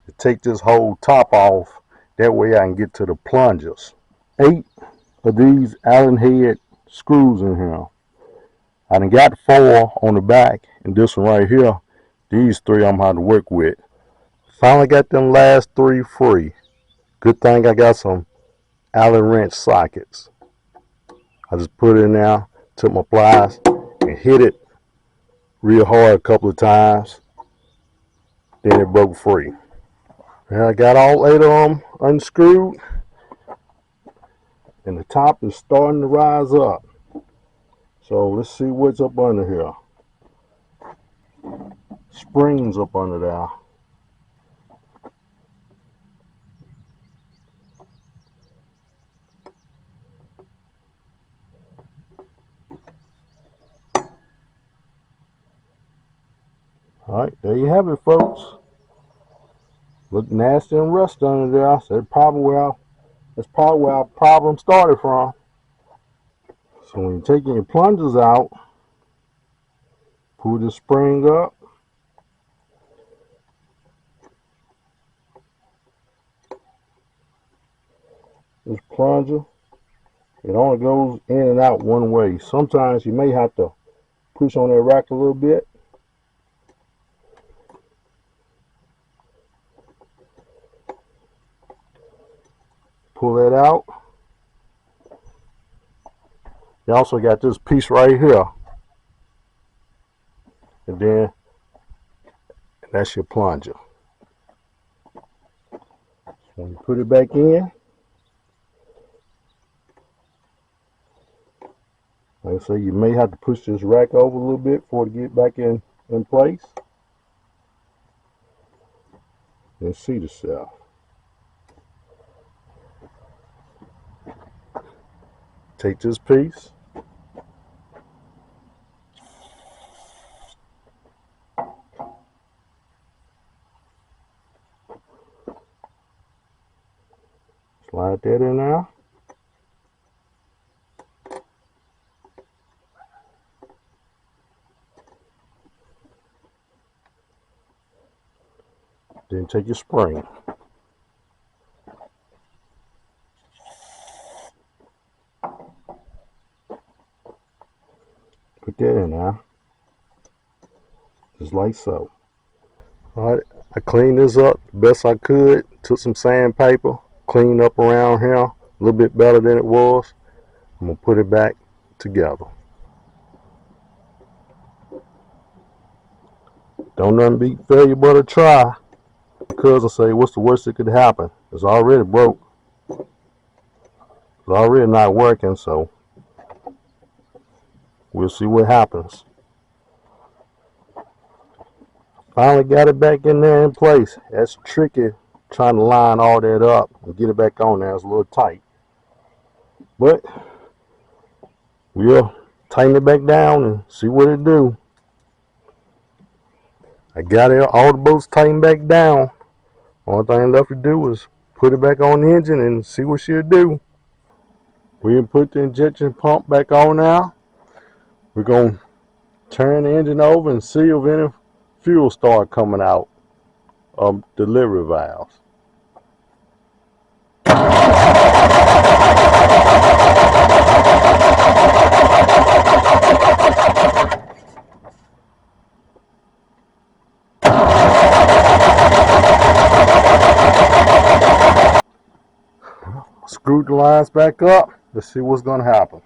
to take this whole top off. That way I can get to the plungers. 8 of these Allen head screws in here. I done got 4 on the back, and this one right here, these 3 I'm going to work with. Finally got them last 3 free. Good thing I got some Allen wrench sockets. I just put it in there, took my pliers, and hit it real hard a couple of times. Then it broke free. And I got all 8 of them unscrewed, and the top is starting to rise up. So let's see what's up under here. Springs up under there. Alright, there you have it, folks. Look nasty and rusty under there. So that's probably where our problem started from. So when you're taking your plungers out, pull the spring up. This plunger, it only goes in and out one way. Sometimes you may have to push on that rack a little bit. Pull that out. You also got this piece right here. And then that's your plunger. When you put it back in, like I say, you may have to push this rack over a little bit for it to get back in place. And seat itself. Take this piece. Slide that in there. Then take your spring. Put that in there. Just like so. Alright, I cleaned this up the best I could. Took some sandpaper, cleaned up around here a little bit better than it was. I'm going to put it back together. Don't nothing beat failure but a try. Because I say, what's the worst that could happen? It's already broke. It's already not working, so we'll see what happens. Finally got it back in there in place. That's tricky, trying to line all that up and get it back on there. It's a little tight. But we'll tighten it back down and see what it do. I got it, all the bolts tightened back down. Only thing left to do is put it back on the engine and see what she'll do. We put the injection pump back on now. We're going to turn the engine over and see if any fuel start coming out of delivery valves. Screw the lines back up. Let's see what's going to happen.